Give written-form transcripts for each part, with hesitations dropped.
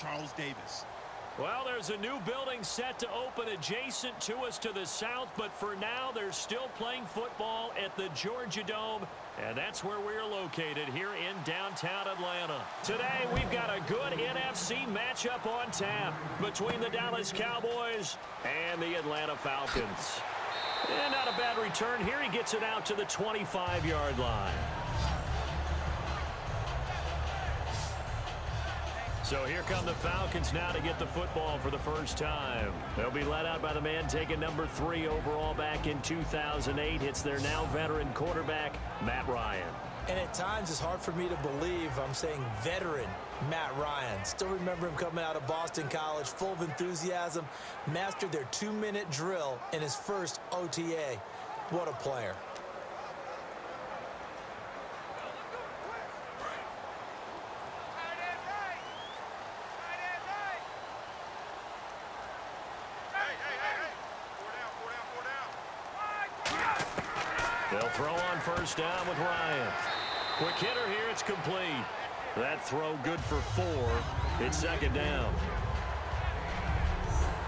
Charles Davis. Well, there's a new building set to open adjacent to us to the south, but for now, they're still playing football at the Georgia Dome, and that's where we're located here in downtown Atlanta. Today, we've got a good NFC matchup on tap between the Dallas Cowboys and the Atlanta Falcons. And not a bad return here. He gets it out to the 25-yard line. So here come the Falcons now to get the football for the first time. They'll be led out by the man taking number 3 overall back in 2008. It's their now veteran quarterback, Matt Ryan. And at times it's hard for me to believe I'm saying veteran Matt Ryan. Still remember him coming out of Boston College, full of enthusiasm, mastered their 2-minute drill in his first OTA. What a player. They'll throw on first down with Ryan. Quick hitter here, it's complete. That throw good for 4. It's second down.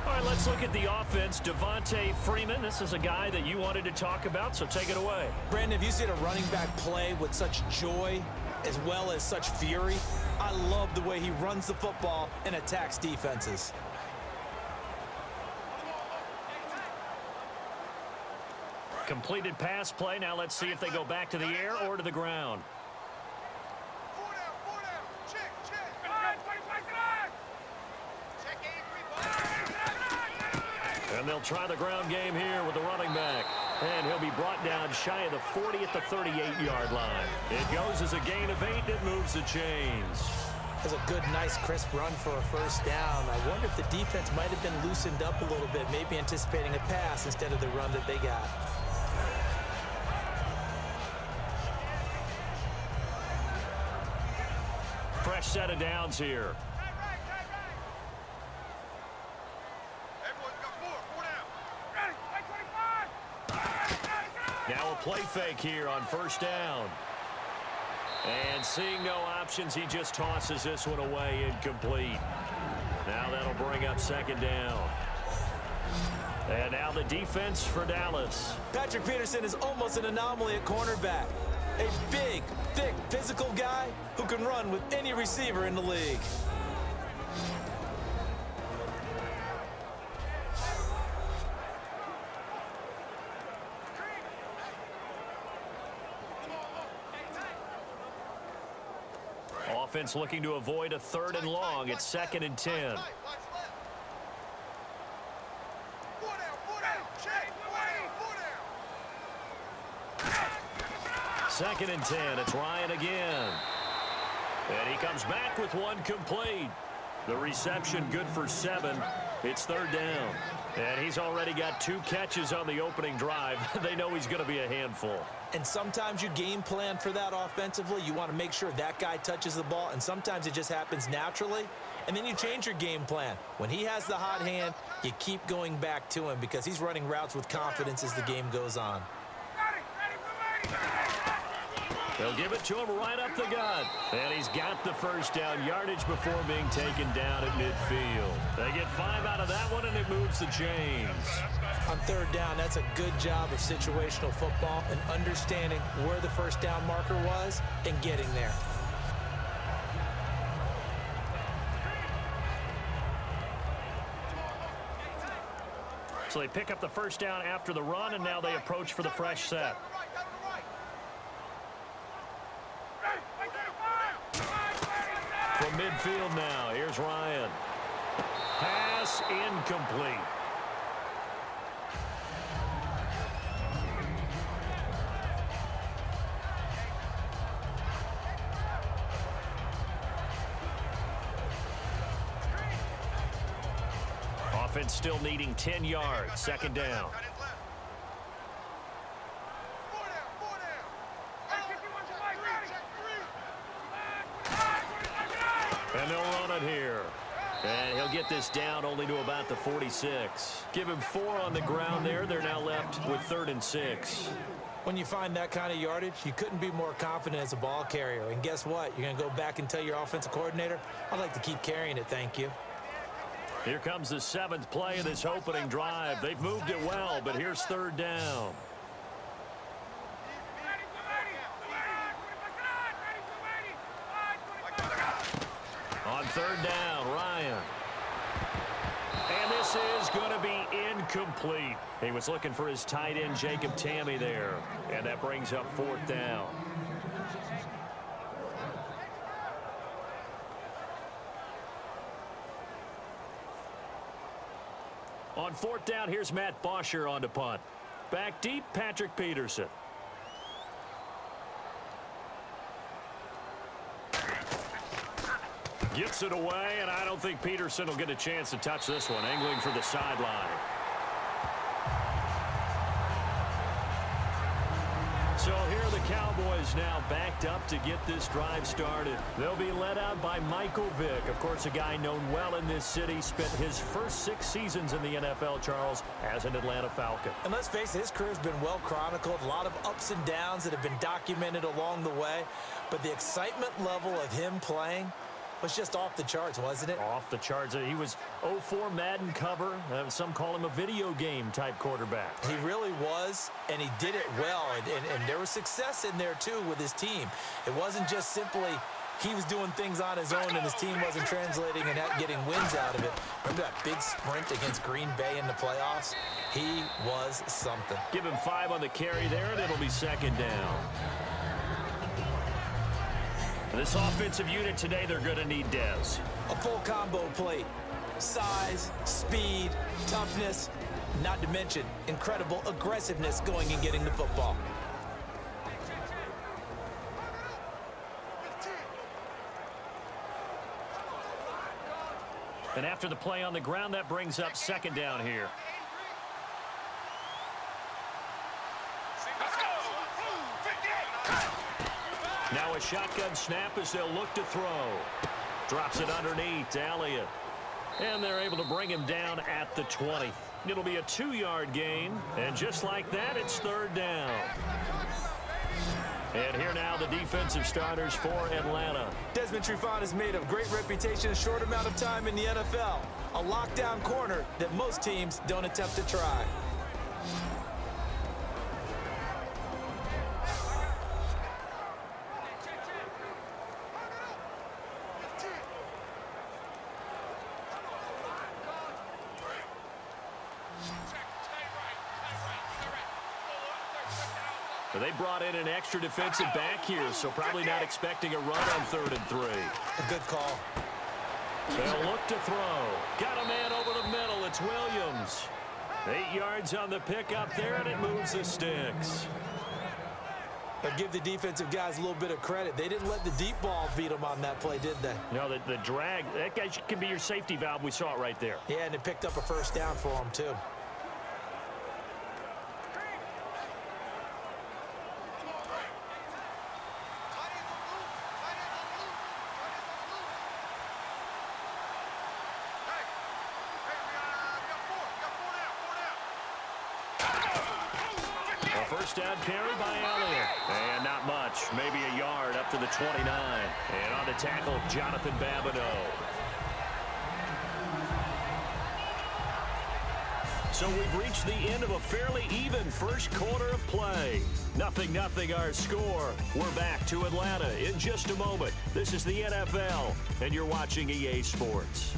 All right, let's look at the offense. Devontae Freeman, this is a guy that you wanted to talk about, so take it away. Brandon, if you see a running back play with such joy as well as such fury, I love the way he runs the football and attacks defenses. Completed pass play. Now let's see if they go back to the air or to the ground. And they'll try the ground game here with the running back. And he'll be brought down shy of the 40 at the 38-yard line. It goes as a gain of 8. It moves the chains. That's a good, nice, crisp run for a first down. I wonder if the defense might have been loosened up a little bit, maybe anticipating a pass instead of the run that they got. Fresh set of downs here. Now a play fake here on first down. And seeing no options, he just tosses this one away, incomplete. Now that'll bring up second down. And now the defense for Dallas. Patrick Peterson is almost an anomaly at cornerback. A big, thick, physical guy who can run with any receiver in the league. Offense looking to avoid a 3rd and long. It's 2nd and 10. Second and 10. It's Ryan again. And he comes back with one complete. The reception good for 7. It's 3rd down. And he's already got 2 catches on the opening drive. They know he's going to be a handful. And sometimes you game plan for that offensively. You want to make sure that guy touches the ball, and sometimes it just happens naturally. And then you change your game plan. When he has the hot hand, you keep going back to him because he's running routes with confidence as the game goes on. They'll give it to him right up the gut. And he's got the first down yardage before being taken down at midfield. They get 5 out of that one, and it moves the chains. On 3rd down, that's a good job of situational football and understanding where the first down marker was and getting there. So they pick up the first down after the run, and now they approach for the fresh set. From midfield now, here's Ryan. Pass incomplete. Offense still needing 10 yards. 2nd down. And they'll run it here. And he'll get this down only to about the 46. Give him 4 on the ground there. They're now left with 3rd and 6. When you find that kind of yardage, you couldn't be more confident as a ball carrier. And guess what? You're going to go back and tell your offensive coordinator, I'd like to keep carrying it, thank you. Here comes the 7th play of this opening drive. They've moved it well, but here's 3rd down. On 3rd down, Ryan. And this is going to be incomplete. He was looking for his tight end, Jacob Tamme, there. And that brings up 4th down. On 4th down, here's Matt Bosher on to punt. Back deep, Patrick Peterson. Gets it away, and I don't think Peterson will get a chance to touch this one. Angling for the sideline. So here are the Cowboys now backed up to get this drive started. They'll be led out by Michael Vick. Of course, a guy known well in this city. Spent his first 6 seasons in the NFL, Charles, as an Atlanta Falcon. And let's face it, his career's been well chronicled. A lot of ups and downs that have been documented along the way. But the excitement level of him playing was just off the charts, wasn't it? Off the charts. He was 04 Madden cover. Some call him a video game type quarterback. He really was, and he did it well. And there was success in there, too, with his team. It wasn't just simply he was doing things on his own and his team wasn't translating and getting wins out of it. Remember that big sprint against Green Bay in the playoffs? He was something. Give him 5 on the carry there, and it'll be 2nd down. This offensive unit today, they're going to need Dez. A full combo plate. Size, speed, toughness, not to mention incredible aggressiveness going and getting the football. And after the play on the ground, that brings up 2nd down here. Now a shotgun snap as they'll look to throw. Drops it underneath to Elliott. And they're able to bring him down at the 20. It'll be a 2-yard gain. And just like that, it's 3rd down. And here now the defensive starters for Atlanta. Desmond Trufant has made a great reputation in a short amount of time in the NFL. A lockdown corner that most teams don't attempt to try. They brought in an extra defensive back here, so probably not expecting a run on 3rd and 3. A good call. They'll look to throw. Got a man over the middle. It's Williams. 8 yards on the pickup there, and it moves the sticks. But give the defensive guys a little bit of credit. They didn't let the deep ball beat them on that play, did they? No, the drag, that guy can be your safety valve. We saw it right there. Yeah, and it picked up a 1st down for them, too. First down carry by Elliott. And not much. Maybe a yard up to the 29. And on the tackle, Jonathan Babineau. So we've reached the end of a fairly even first quarter of play. 0-0 our score. We're back to Atlanta in just a moment. This is the NFL, and you're watching EA Sports.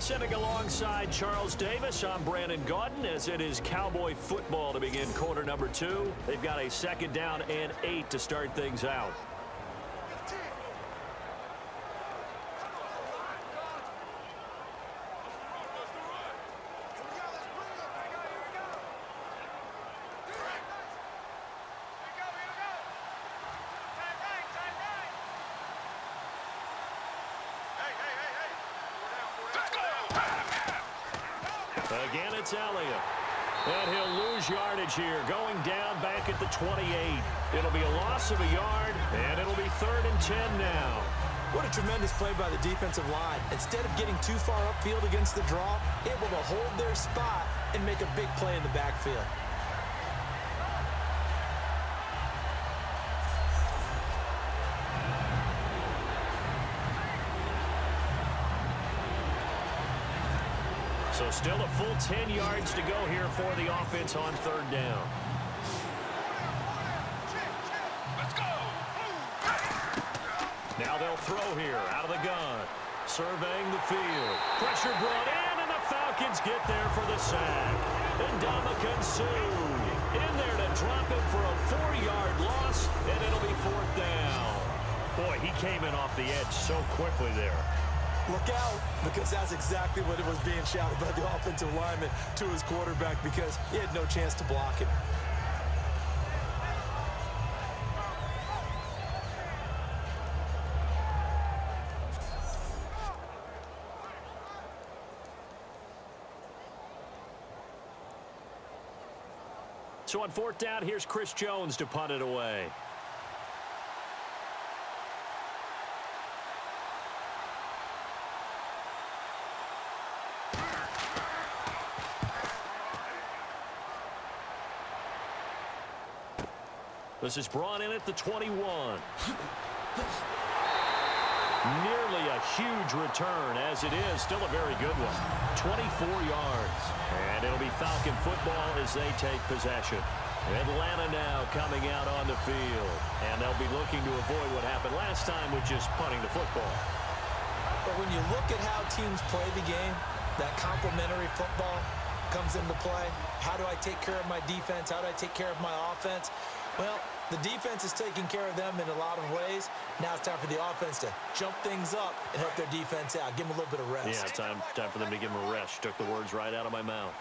Sitting alongside Charles Davis, I'm Brandon Gaudin, as it is Cowboy football to begin quarter number 2. They've got a 2nd down and 8 to start things out. Again, it's Elliott. And he'll lose yardage here, going down back at the 28. It'll be a loss of a yard, and it'll be 3rd and 10 now. What a tremendous play by the defensive line. Instead of getting too far upfield against the draw, able to hold their spot and make a big play in the backfield. So still a full 10 yards to go here for the offense on third down. Let's go. Now they'll throw here out of the gun. Surveying the field. Pressure brought in, and the Falcons get there for the sack. And Ndamukong Suh in there to drop it for a 4-yard loss, and it'll be fourth down. Boy, he came in off the edge so quickly there. Look out, because that's exactly what it was being shouted by the offensive lineman to his quarterback, because he had no chance to block him. So on fourth down, here's Chris Jones to punt it away. This is brought in at the 21. Nearly a huge return, as it is still a very good one. 24 yards. And it'll be Falcon football as they take possession. Atlanta now coming out on the field. And they'll be looking to avoid what happened last time, which is punting the football. But when you look at how teams play the game, that complementary football comes into play. How do I take care of my defense? How do I take care of my offense? Well, the defense is taking care of them in a lot of ways. Now it's time for the offense to jump things up and help their defense out. Give them a little bit of rest. Yeah, time for them to give them a rest. Took the words right out of my mouth.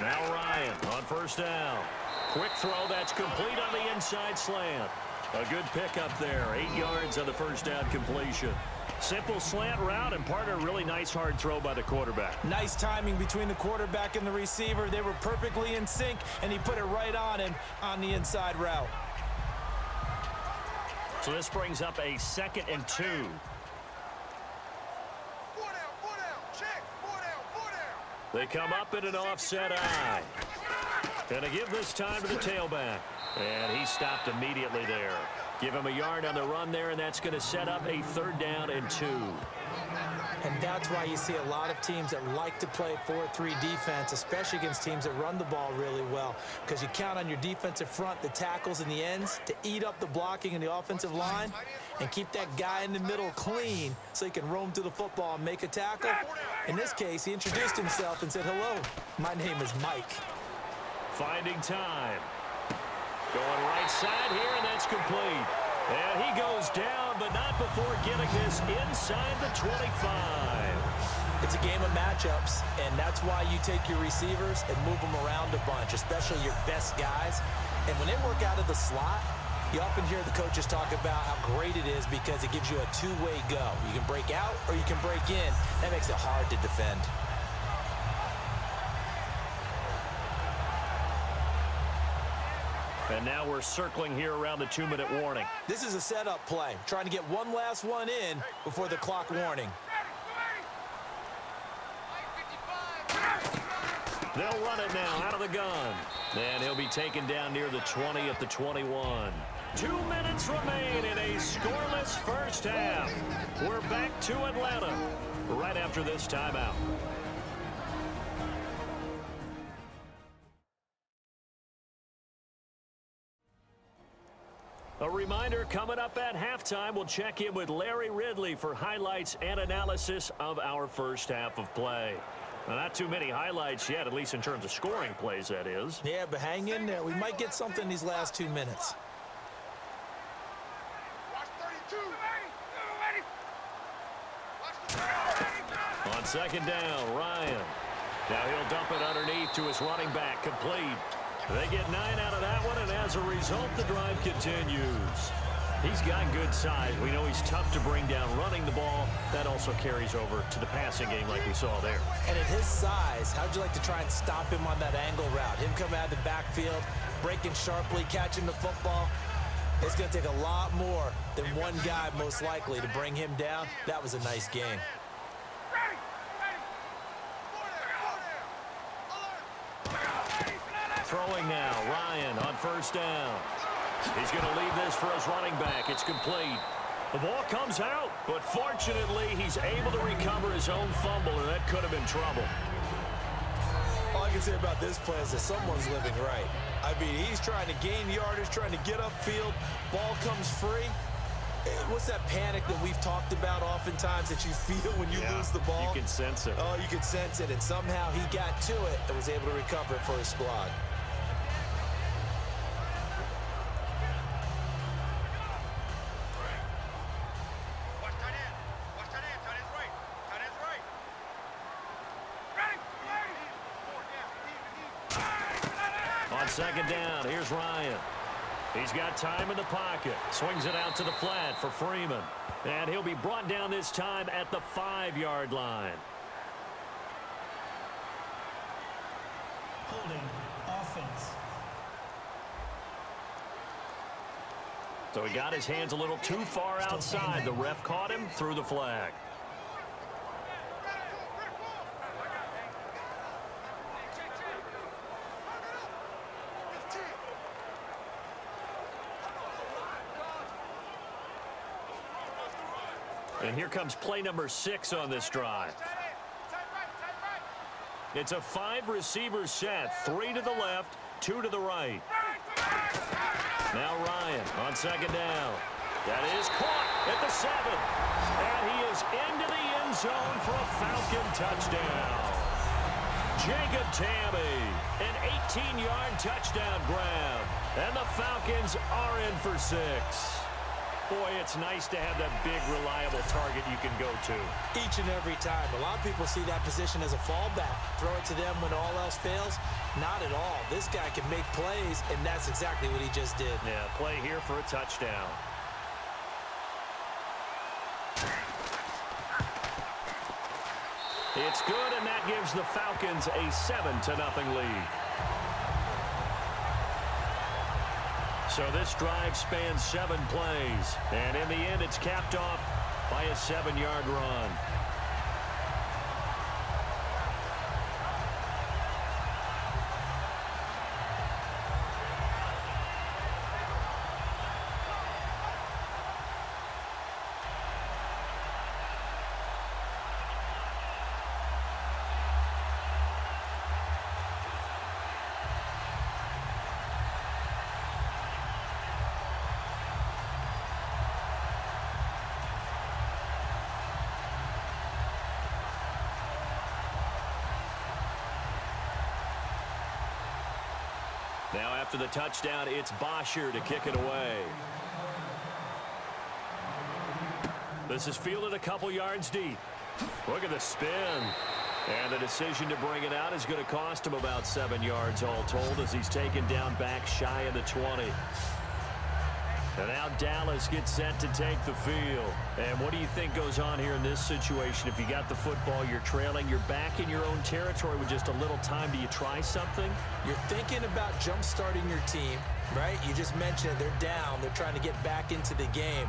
Now Ryan on first down. Quick throw, that's complete on the inside slant. A good pickup there. 8 yards on the first down completion. Simple slant route, and part of a really nice hard throw by the quarterback. Nice timing between the quarterback and the receiver. They were perfectly in sync, and he put it right on him on the inside route. So this brings up a 2nd and 2. They come up in an offset eye. Gonna give this time to the tailback. And he stopped immediately there. Give him a yard on the run there, and that's going to set up a 3rd down and 2. And that's why you see a lot of teams that like to play 4-3 defense, especially against teams that run the ball really well, because you count on your defensive front, the tackles and the ends, to eat up the blocking in the offensive line and keep that guy in the middle clean so he can roam to the football and make a tackle. In this case, he introduced himself and said, "Hello, my name is Mike." Finding time. Going right side here, and that's complete. And he goes down, but not before getting this inside the 25. It's a game of matchups, and that's why you take your receivers and move them around a bunch, especially your best guys. And when they work out of the slot, you often hear the coaches talk about how great it is because it gives you a two-way go. You can break out or you can break in. That makes it hard to defend. And now we're circling here around the 2-minute warning. This is a setup play, trying to get one last one in before the clock warning. They'll run it now out of the gun. And he'll be taken down near the 20 at the 21. 2 minutes remain in a scoreless first half. We're back to Atlanta right after this timeout. A reminder, coming up at halftime, we'll check in with Larry Ridley for highlights and analysis of our first half of play. Now, not too many highlights yet, at least in terms of scoring plays, that is. Yeah, but hang in there. We might get something in these last 2 minutes. On second down, Ryan. Now he'll dump it underneath to his running back, complete. They get 9 out of that one, and as a result, the drive continues. He's got good size. We know he's tough to bring down running the ball. That also carries over to the passing game like we saw there. And at his size, how'd you like to try and stop him on that angle route? Him coming out of the backfield, breaking sharply, catching the football. It's going to take a lot more than one guy, most likely, to bring him down. That was a nice game. Throwing now, Ryan on first down. He's going to lead this for his running back. It's complete. The ball comes out, but fortunately he's able to recover his own fumble, and that could have been trouble. All I can say about this play is that someone's living right. I mean, he's trying to gain yardage, trying to get upfield. Ball comes free. What's that panic that we've talked about oftentimes that you feel when you lose the ball? You can sense it. Oh, you can sense it, and somehow he got to it and was able to recover it for his squad. On second down, here's Ryan. He's got time in the pocket. Swings it out to the flat for Freeman. And he'll be brought down this time at the 5-yard line. Holding offense. So he got his hands a little too far outside. The ref caught him, threw the flag. And here comes play number 6 on this drive. It's a 5-receiver set. 3 to the left, 2 to the right. Now Ryan on second down. That is caught at the 7. And he is into the end zone for a Falcon touchdown. Jacob Tamme, an 18-yard touchdown grab. And the Falcons are in for 6. Boy, it's nice to have that big, reliable target you can go to. Each and every time. A lot of people see that position as a fallback. Throw it to them when all else fails. Not at all. This guy can make plays, and that's exactly what he just did. Yeah, play here for a touchdown. It's good, and that gives the Falcons a 7-0 lead. So this drive spans 7 plays, and in the end, it's capped off by a 7-yard run. Now after the touchdown, it's Bosher to kick it away. This is fielded a couple yards deep. Look at the spin. And the decision to bring it out is going to cost him about 7 yards all told as he's taken down back shy of the 20. And now Dallas gets set to take the field. And what do you think goes on here in this situation? If you got the football, you're trailing, you're back in your own territory with just a little time. Do you try something? You're thinking about jump-starting your team, right? You just mentioned it. They're down. They're trying to get back into the game.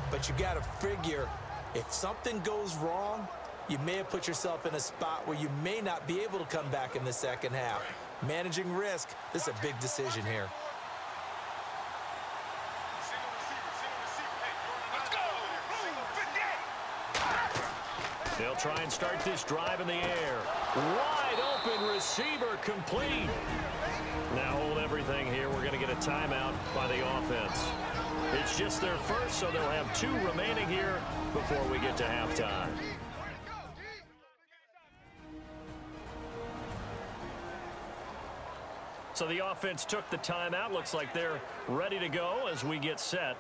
But you got to figure if something goes wrong, you may have put yourself in a spot where you may not be able to come back in the second half. Managing risk, this is a big decision here. They'll try and start this drive in the air. Wide open receiver complete. Now hold everything here. We're going to get a timeout by the offense. It's just their first, so they'll have 2 remaining here before we get to halftime. So the offense took the timeout. Looks like they're ready to go as we get set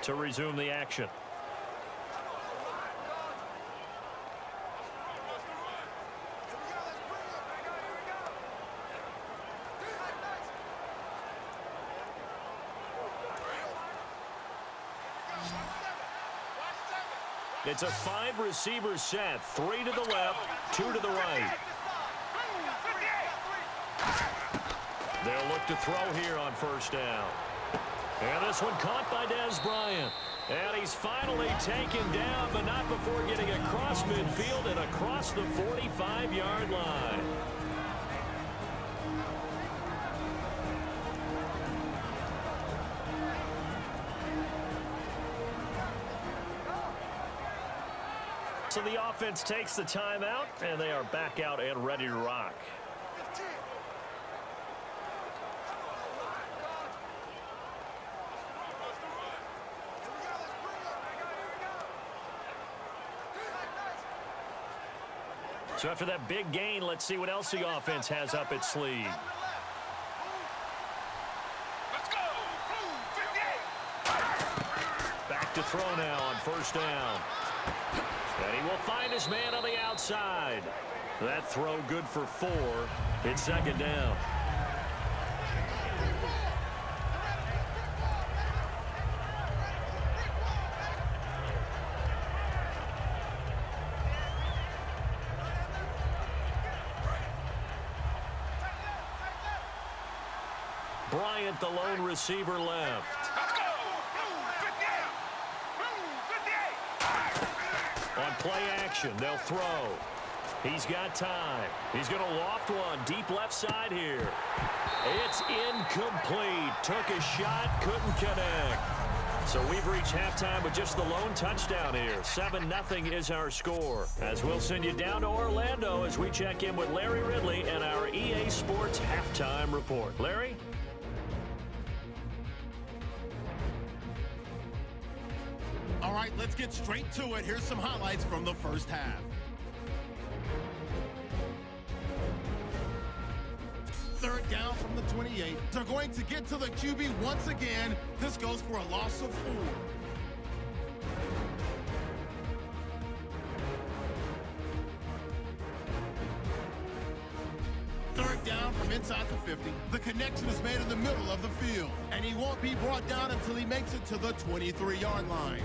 to resume the action. It's a 5-receiver set. 3 to the left, 2 to the right. They'll look to throw here on first down. And this one caught by Dez Bryant. And he's finally taken down, but not before getting across midfield and across the 45-yard line. So the offense takes the timeout, and they are back out and ready to rock. So after that big gain, let's see what else the offense has up its sleeve. Let's go. Blue 58. Back to throw now on first down. And he will find his man on the outside. That throw good for 4. It's second down. Bryant, the lone receiver, left. Let's go. Blue 58. Blue 58. On play action, they'll throw. He's got time. He's going to loft one deep left side here. It's incomplete. Took a shot, couldn't connect. So we've reached halftime with just the lone touchdown here. 7-0 is our score. As we'll send you down to Orlando as we check in with Larry Ridley and our EA Sports halftime report. Larry? All right, let's get straight to it. Here's some highlights from the first half. Third down from the 28. They're going to get to the QB once again. This goes for a loss of 4. Third down from inside the 50. The connection is made in the middle of the field, and he won't be brought down until he makes it to the 23-yard line.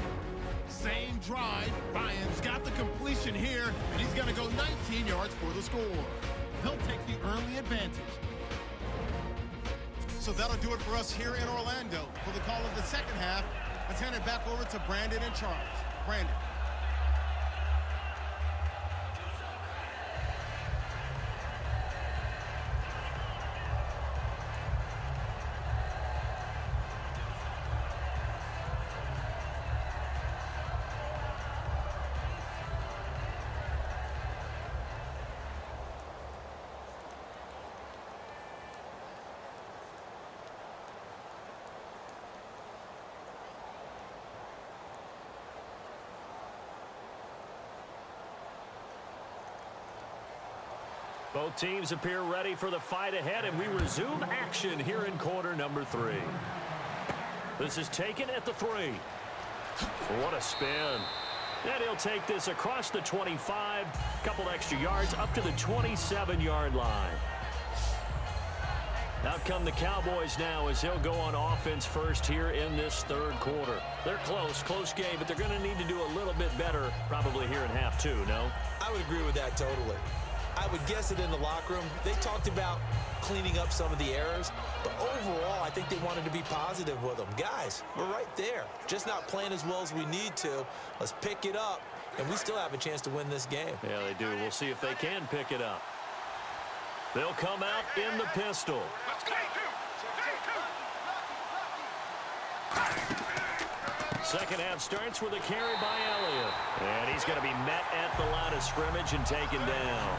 Same drive. Ryan's got the completion here, and he's going to go 19 yards for the score. He'll take the early advantage. So that'll do it for us here in Orlando. For the call of the second half, let's hand it back over to Brandon and Charles. Brandon. Both teams appear ready for the fight ahead, and we resume action here in quarter number 3. This is taken at the 3. What a spin. And he'll take this across the 25, couple extra yards up to the 27-yard line. Out come the Cowboys now as they'll go on offense first here in this third quarter. They're close game, but they're going to need to do a little bit better probably here in half 2, no? I would agree with that totally. I would guess it in the locker room. They talked about cleaning up some of the errors, but overall, I think they wanted to be positive with them. Guys, we're right there. Just not playing as well as we need to. Let's pick it up, and we still have a chance to win this game. Yeah, they do. We'll see if they can pick it up. They'll come out in the pistol. Let's go. Second half starts with a carry by Elliott. And he's going to be met at the line of scrimmage and taken down.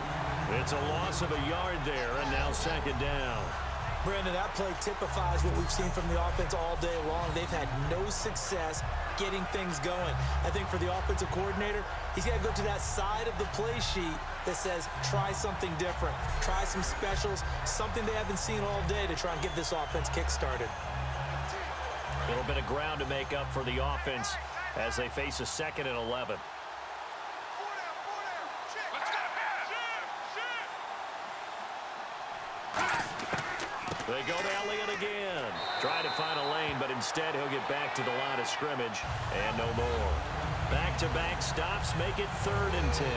It's a loss of a yard there, and now second down. Brandon, that play typifies what we've seen from the offense all day long. They've had no success getting things going. I think for the offensive coordinator, he's got to go to that side of the play sheet that says, try something different. Try some specials, something they haven't seen all day to try and get this offense kick-started. A little bit of ground to make up for the offense as they face a 2nd and 11. They go to Elliott again. Try to find a lane, but instead he'll get back to the line of scrimmage and no more. Back-to-back stops make it 3rd and 10.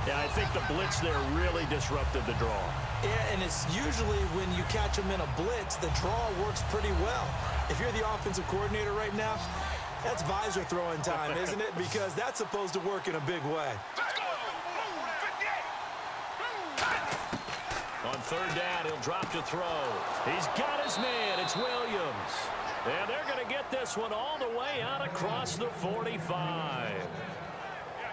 Yeah, I think the blitz there really disrupted the draw. Yeah, and it's usually when you catch them in a blitz, the draw works pretty well. If you're the offensive coordinator right now, that's visor throwing time, isn't it? Because that's supposed to work in a big way. On 3rd down, he'll drop to throw. He's got his man. It's Williams. And they're going to get this one all the way out across the 45.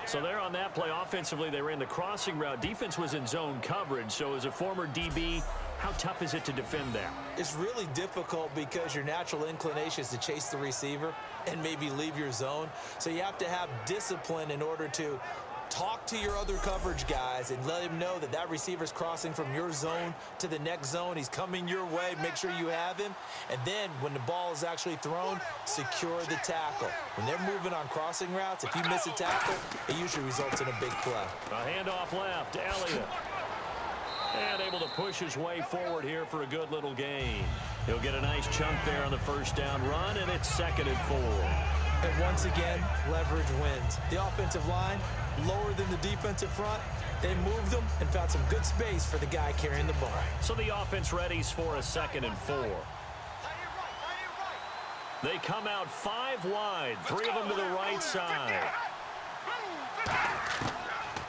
So there on that play, offensively, they ran the crossing route. Defense was in zone coverage. So as a former DB, how tough is it to defend that? It's really difficult because your natural inclination is to chase the receiver and maybe leave your zone. So you have to have discipline in order to talk to your other coverage guys and let him know that that receiver's crossing from your zone to the next zone. He's coming your way. Make sure you have him. And then when the ball is actually thrown, secure the tackle. When they're moving on crossing routes, if you miss a tackle, it usually results in a big play. A handoff left, Elliott. And able to push his way forward here for a good little gain. He'll get a nice chunk there on the first down run, and it's 2nd and 4. And once again, leverage wins. The offensive line, lower than the defensive front. They moved them and found some good space for the guy carrying the ball. So the offense readies for a 2nd and 4. They come out 5 wide, 3 of them to the right side.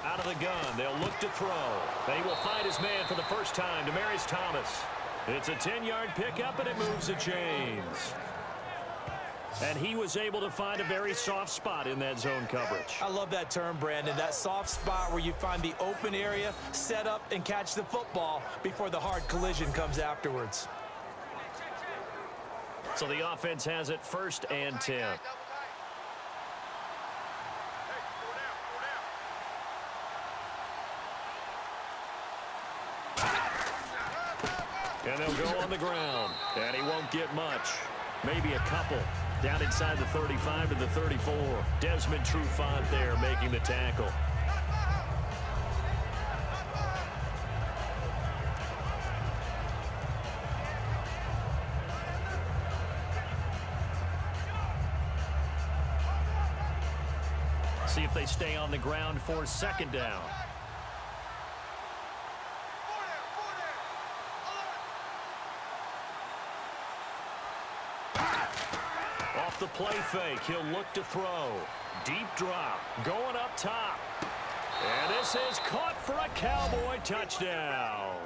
Out of the gun, they'll look to throw. They will find his man for the first time, Demaryius Thomas. It's a 10-yard pickup, and it moves the chains. And he was able to find a very soft spot in that zone coverage. I love that term, Brandon. That soft spot where you find the open area, set up, and catch the football before the hard collision comes afterwards. So the offense has it 1st and 10. And they'll go on the ground. And he won't get much. Maybe a couple. Down inside the 35 to the 34. Desmond Trufant there making the tackle. See if they stay on the ground for 2nd down. Off the play fake, he'll look to throw. Deep drop, going up top. And this is caught for a Cowboy touchdown.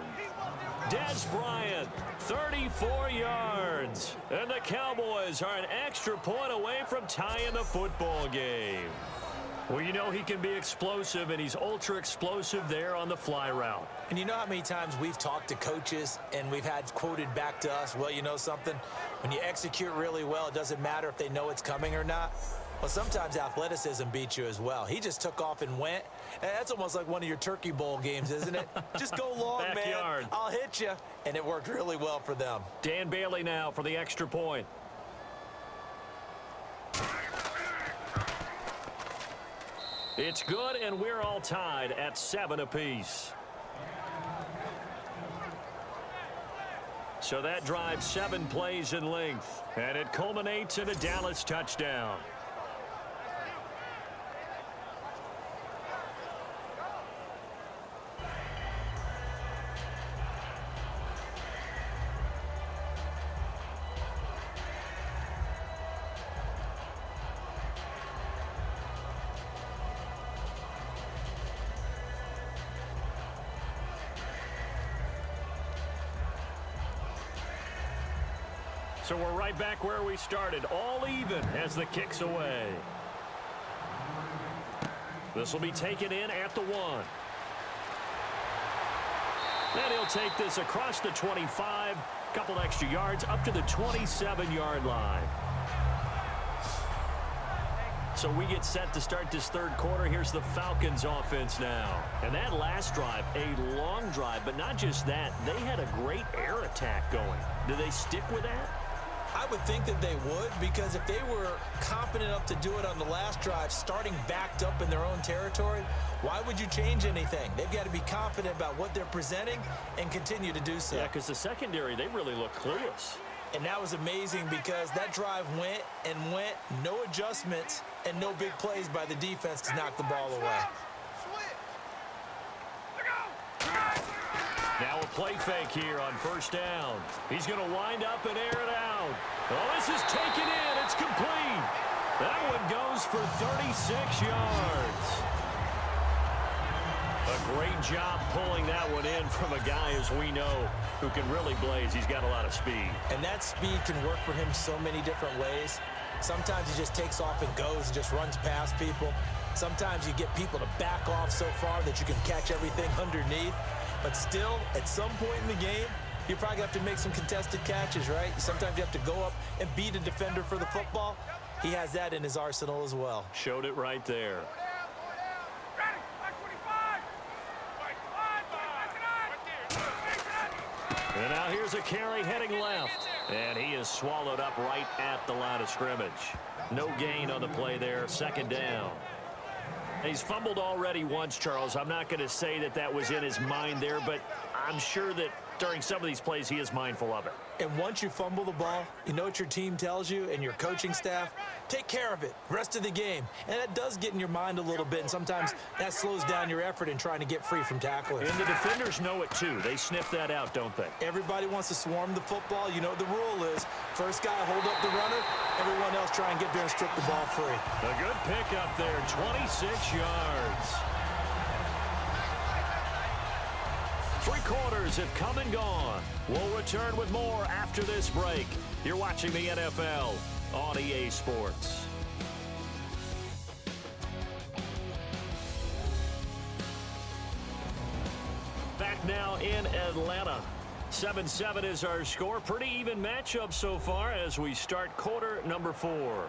Des Bryant, 34 yards. And the Cowboys are an extra point away from tying the football game. Well, you know he can be explosive, and he's ultra explosive there on the fly route. And you know how many times we've talked to coaches and we've had quoted back to us, well, you know something? When you execute really well, it doesn't matter if they know it's coming or not. Well, sometimes athleticism beats you as well. He just took off and went. And that's almost like one of your Turkey Bowl games, isn't it? Just go long, Backyard. man. I'll hit you. And it worked really well for them. Dan Bailey now for the extra point. It's good, and we're all tied at 7 apiece. So that drives 7 plays in length, and it culminates in a Dallas touchdown. So we're right back where we started, all even as the kick's away. This will be taken in at the 1. And he'll take this across the 25, couple extra yards up to the 27-yard line. So we get set to start this 3rd quarter. Here's the Falcons offense now. And that last drive, a long drive, but not just that. They had a great air attack going. Do they stick with that? I would think that they would, because if they were confident enough to do it on the last drive, starting backed up in their own territory, why would you change anything? They've got to be confident about what they're presenting and continue to do so. Yeah, because the secondary, they really look clueless. And that was amazing because that drive went and went, no adjustments and no big plays by the defense to knock the ball away. Now a play fake here on 1st down. He's going to wind up and air it out. Oh, this is taken in. It's complete. That one goes for 36 yards. A great job pulling that one in from a guy, as we know, who can really blaze. He's got a lot of speed. And that speed can work for him so many different ways. Sometimes he just takes off and goes and just runs past people. Sometimes you get people to back off so far that you can catch everything underneath. But still, at some point in the game, you probably have to make some contested catches, right? Sometimes you have to go up and beat a defender for the football. He has that in his arsenal as well. Showed it right there. And now here's a carry heading left. And he is swallowed up right at the line of scrimmage. No gain on the play there. Second down. He's fumbled already once, Charles. I'm not going to say that that was in his mind there, but I'm sure that during some of these plays he is mindful of it. And once you fumble the ball, you know what your team tells you and your coaching staff? Take care of it rest of the game. And that does get in your mind a little bit, and sometimes that slows down your effort in trying to get free from tacklers. And the defenders know it too. They sniff that out, don't they? Everybody wants to swarm the football. You know what the rule is. First guy hold up the runner. Everyone else try and get there and strip the ball free. A good pickup there, 26 yards. 3 quarters have come and gone. We'll return with more after this break. You're watching the NFL on EA Sports. Back now in Atlanta. 7-7 is our score. Pretty even matchup so far as we start quarter number 4.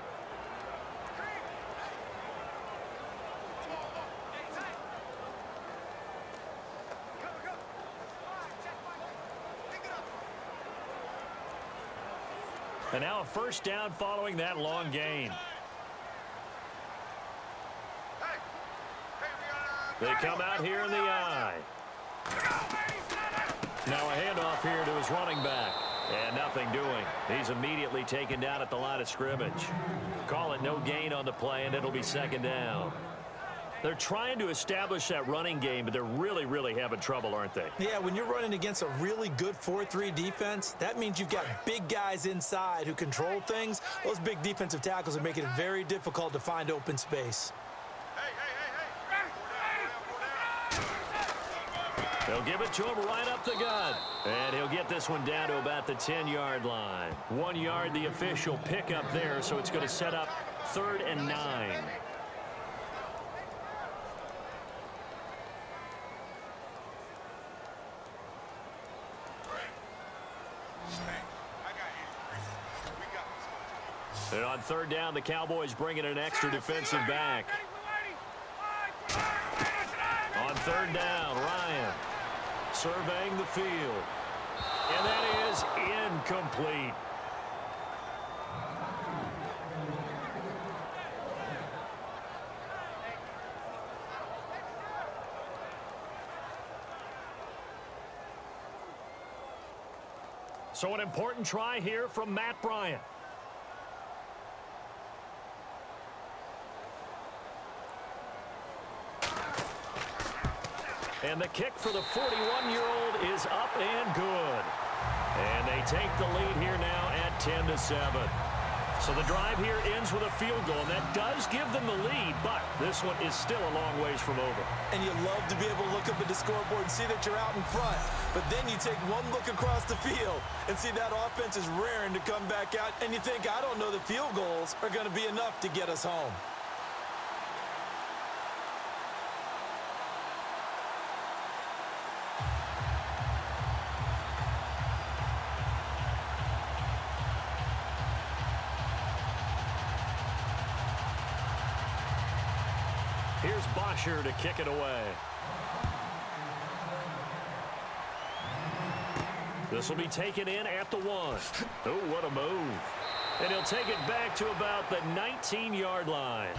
And now a first down following that long gain. They come out here in the eye. Now a handoff here to his running back. And nothing doing. He's immediately taken down at the line of scrimmage. Call it no gain on the play, and it'll be second down. They're trying to establish that running game, but they're really having trouble, aren't they? Yeah, when you're running against a really good 4-3 defense, that means you've got big guys inside who control things. Those big defensive tackles are making it very difficult to find open space. They'll give it to him right up the gut. And he'll get this one down to about the 10-yard line. 1 yard, the official pickup there, so it's going to set up 3rd and 9. And on 3rd down, the Cowboys bring in an extra defensive back. On 3rd down, Ryan surveying the field. And that is incomplete. So an important try here from Matt Bryant. And the kick for the 41-year-old is up and good. And they take the lead here now at 10-7. So the drive here ends with a field goal, and that does give them the lead, but this one is still a long ways from over. And you love to be able to look up at the scoreboard and see that you're out in front. But then you take one look across the field and see that offense is raring to come back out, and you think, I don't know, the field goals are going to be enough to get us home. Here's Bosher to kick it away. This will be taken in at the 1. Oh, what a move. And he'll take it back to about the 19-yard line.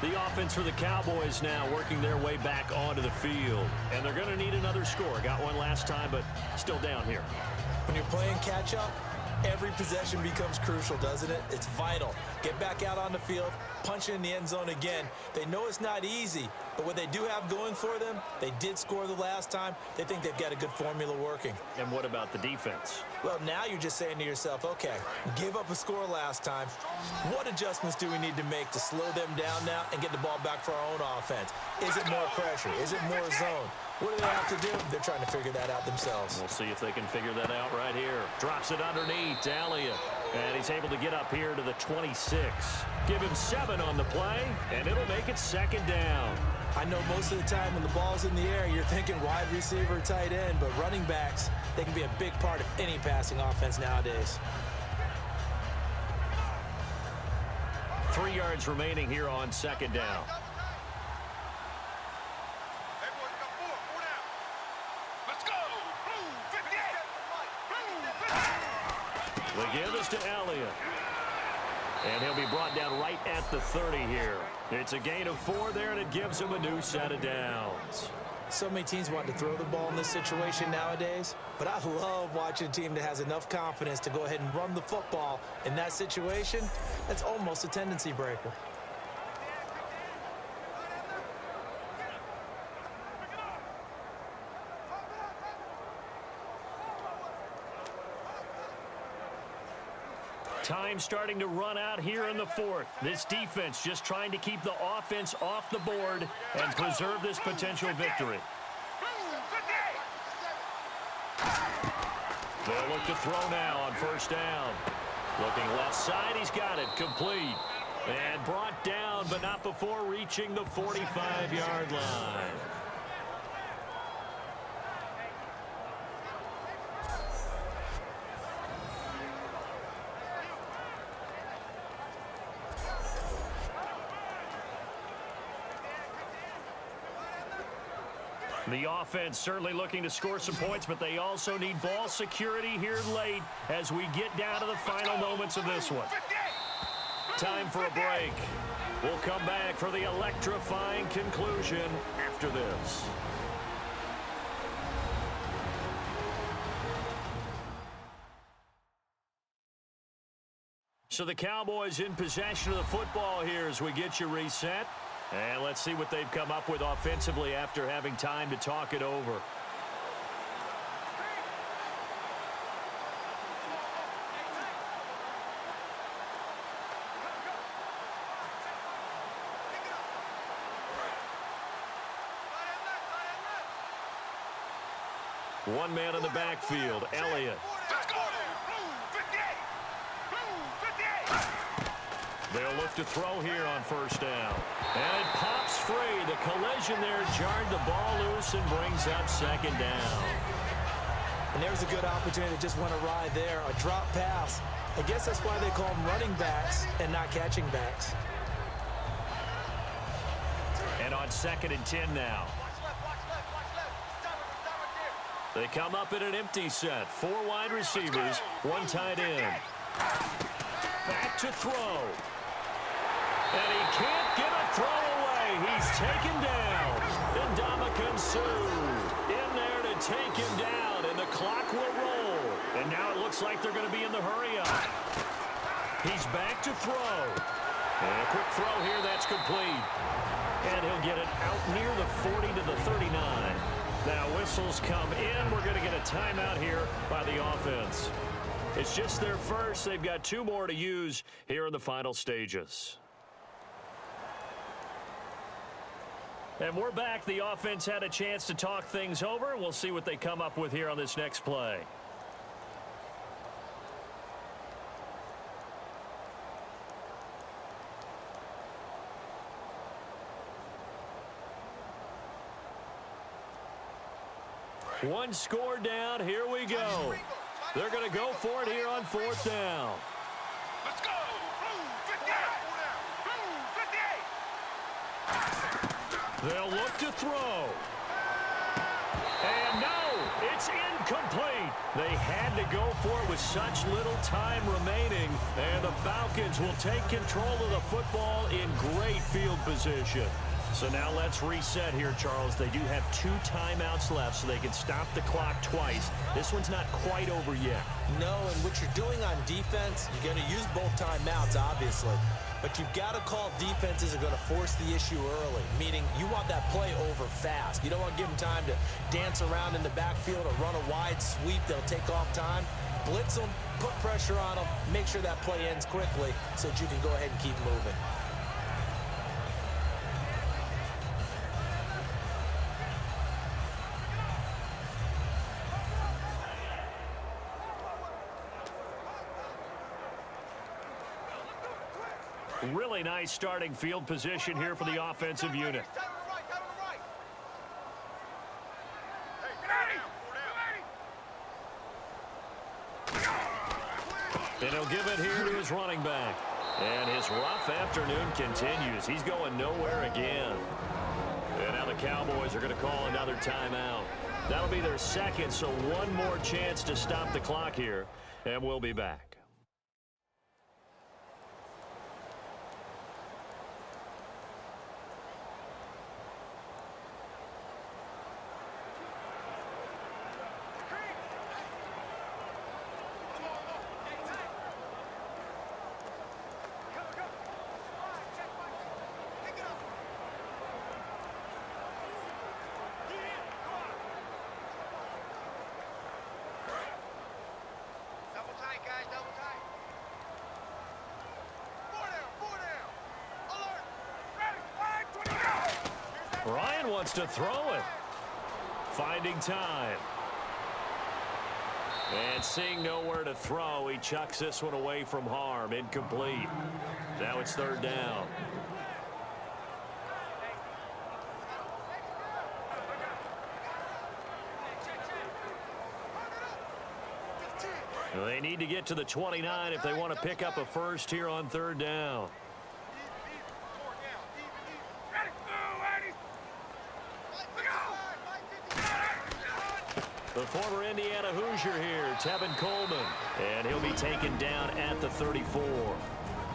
The offense for the Cowboys now working their way back onto the field. And they're going to need another score. Got one last time, but still down here. When you're playing catch-up, every possession becomes crucial, doesn't it? It's vital. Get back out on the field, punch in the end zone again. They know it's not easy, but what they do have going for them, they did score the last time. They think they've got a good formula working. And what about the defense? Well, now you're just saying to yourself, okay, gave up a score last time. What adjustments do we need to make to slow them down now and get the ball back for our own offense? Is it more pressure? Is it more zone? What do they have to do? They're trying to figure that out themselves. We'll see if they can figure that out right here. Drops it underneath to Elliott. And he's able to get up here to the 26. Give him 7 on the play, and it'll make it second down. I know most of the time when the ball's in the air, you're thinking wide receiver, tight end, but running backs, they can be a big part of any passing offense nowadays. 3 yards remaining here on second down. Let's go. Blue 58. The give is to Elliott. And he'll be brought down right at the 30 here. It's a gain of 4 there, and it gives him a new set of downs. So many teams want to throw the ball in this situation nowadays, but I love watching a team that has enough confidence to go ahead and run the football. In that situation, that's almost a tendency breaker. Time starting to run out here in the 4th. This defense just trying to keep the offense off the board and preserve this potential victory. They'll look to throw now on first down. Looking left side, he's got it complete. And brought down, but not before reaching the 45-yard line. The offense certainly looking to score some points, but they also need ball security here late as we get down to the final moments of this one. Time for a break. We'll come back for the electrifying conclusion after this. So the Cowboys in possession of the football here as we get you reset. And let's see what they've come up with offensively after having time to talk it over. One man in the backfield, Elliott. Let's go. Blue 58. Blue 58. They'll look to throw here on first down. And it pops free. The collision there jarred the ball loose and brings up second down. And there's a good opportunity that just went awry there. A drop pass. I guess that's why they call them running backs and not catching backs. And on 2nd and 10 now. They come up in an empty set. 4 wide receivers, 1 tight end. Back to throw. And he can't get a throw away. He's taken down. And Ndamukong Suh in there to take him down. And the clock will roll. And now it looks like they're going to be in the hurry-up. He's back to throw. And a quick throw here. That's complete. And he'll get it out near the 40 to the 39. Now whistles come in. We're going to get a timeout here by the offense. It's just their first. They've got 2 more to use here in the final stages. And we're back. The offense had a chance to talk things over. We'll see what they come up with here on this next play. One score down. Here we go. They're going to go for it here on 4th down. Let's go. Blue 58. Blue 58. They'll look to throw. And no, it's incomplete. They had to go for it with such little time remaining. And the Falcons will take control of the football in great field position. So now let's reset here, Charles. They do have 2 timeouts left, so they can stop the clock twice. This one's not quite over yet. No, and what you're doing on defense, you're going to use both timeouts, obviously. But you've got to call defenses that are going to force the issue early, meaning you want that play over fast. You don't want to give them time to dance around in the backfield or run a wide sweep that'll take off time. Blitz them, put pressure on them, make sure that play ends quickly so that you can go ahead and keep moving. Really nice starting field position here for the offensive unit. And he'll give it here to his running back. And his rough afternoon continues. He's going nowhere again. And now the Cowboys are going to call another timeout. That'll be their second, so one more chance to stop the clock here. And we'll be back. Ryan wants to throw it. Finding time. And seeing nowhere to throw, he chucks this one away from harm. Incomplete. Now it's third down. They need to get to the 29 if they want to pick up a first here on third down. The former Indiana Hoosier here, Tevin Coleman. And he'll be taken down at the 34.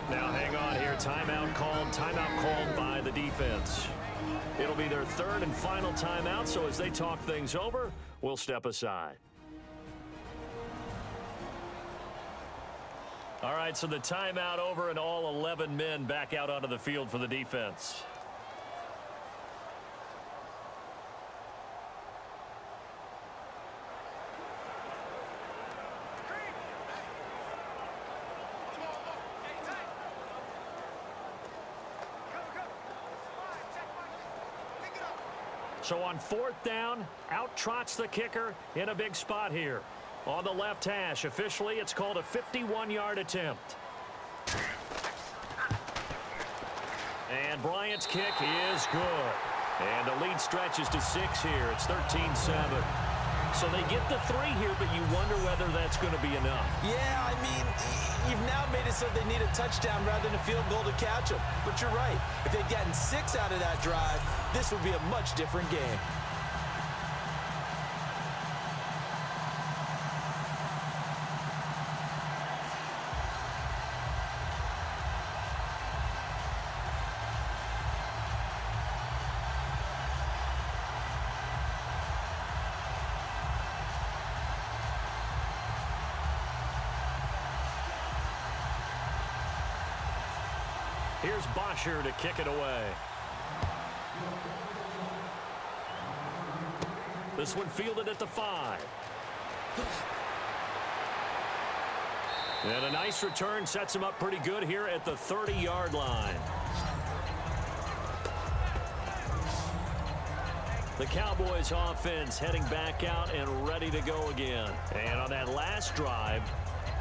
Now hang on here. Timeout called by the defense. It'll be their third and final timeout, so as they talk things over, we'll step aside. All right, so the timeout over and all 11 men back out onto the field for the defense. So on fourth down, out trots the kicker in a big spot here. On the left hash, officially, it's called a 51-yard attempt. And Bryant's kick is good. And the lead stretches to 6 here. It's 13-7. So they get the 3 here, but you wonder whether that's going to be enough. Yeah, I mean, you've now made it so they need a touchdown rather than a field goal to catch them. But you're right. If they'd gotten 6 out of that drive, this would be a much different game. Here's Bosher to kick it away. This one fielded at the 5. And a nice return sets him up pretty good here at the 30-yard line. The Cowboys offense heading back out and ready to go again. And on that last drive,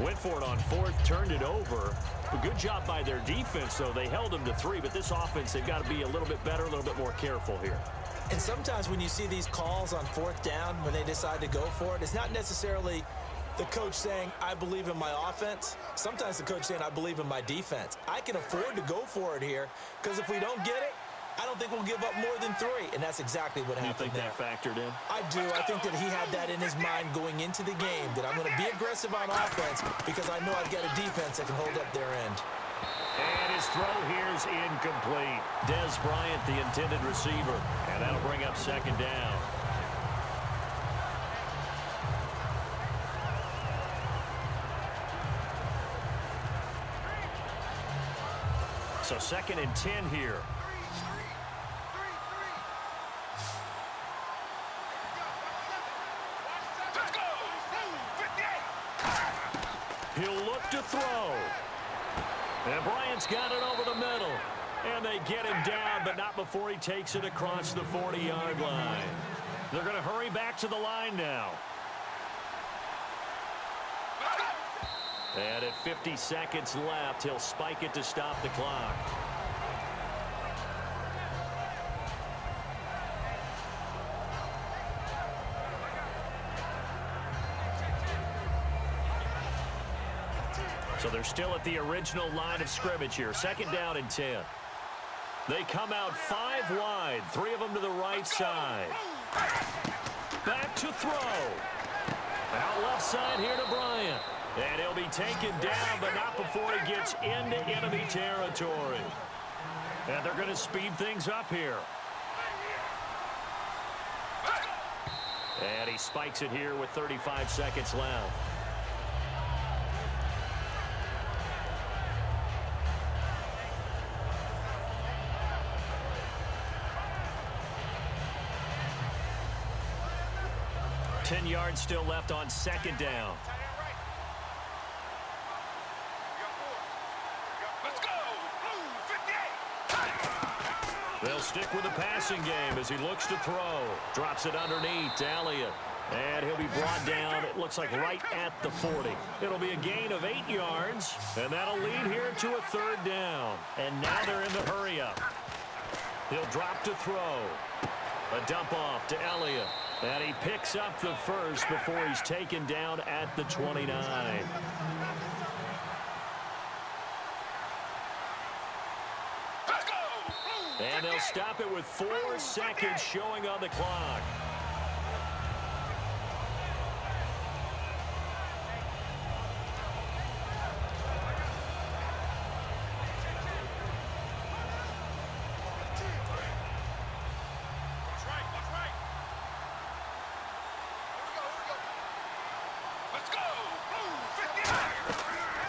went for it on fourth, turned it over. A good job by their defense, though. They held them to 3, but this offense, they've got to be a little bit better, a little bit more careful here. And sometimes when you see these calls on fourth down, when they decide to go for it, it's not necessarily the coach saying, I believe in my offense. Sometimes the coach saying, I believe in my defense. I can afford to go for it here, because if we don't get it, I don't think we'll give up more than 3, and that's exactly what happened there. You think that factored in? I do. I think that he had that in his mind going into the game, that I'm going to be aggressive on offense because I know I've got a defense that can hold up their end. And his throw here's incomplete. Dez Bryant, the intended receiver, and that'll bring up second down. So second and 10 here. He'll look to throw. And Bryant's got it over the middle. And they get him down, but not before he takes it across the 40-yard line. They're going to hurry back to the line now. And at 50 seconds left, he'll spike it to stop the clock. So they're still at the original line of scrimmage here. 2nd down and 10. They come out 5 wide. 3 of them to the right side. Back to throw. Out left side here to Bryant. And he'll be taken down, but not before he gets into enemy territory. And they're going to speed things up here. And he spikes it here with 35 seconds left. Ten yards still left on 2nd down. Let's go. 58. They'll stick with the passing game as he looks to throw. Drops it underneath to Elliott. And he'll be brought down, it looks like right at the 40. It'll be a gain of 8 yards, and that'll lead here to a 3rd down. And now they're in the hurry-up. He'll drop to throw. A dump off to Elliott. And he picks up the first before he's taken down at the 29. Let's go. And they'll stop it with 4 seconds showing on the clock.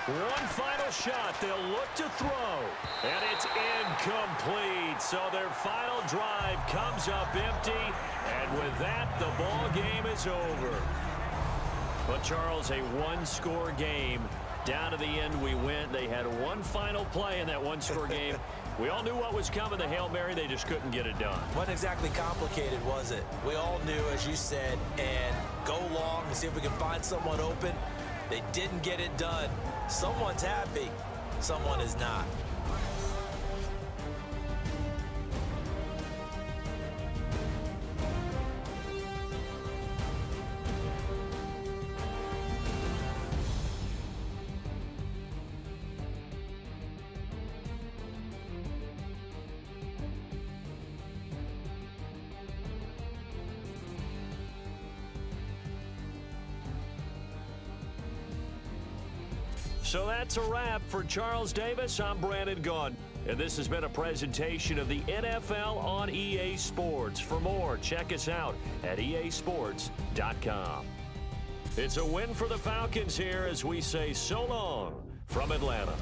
One final shot. They'll look to throw. And it's incomplete. So their final drive comes up empty. And with that, the ball game is over. But, Charles, a one-score game. Down to the end we went. They had one final play in that one-score game. We all knew what was coming, the Hail Mary. They just couldn't get it done. Wasn't exactly complicated, was it? We all knew, as you said, and go long and see if we can find someone open. They didn't get it done. Someone's happy. Someone is not. So that's a wrap for Charles Davis. I'm Brandon Gaudin, and this has been a presentation of the NFL on EA Sports. For more, check us out at easports.com. It's a win for the Falcons here as we say so long from Atlanta.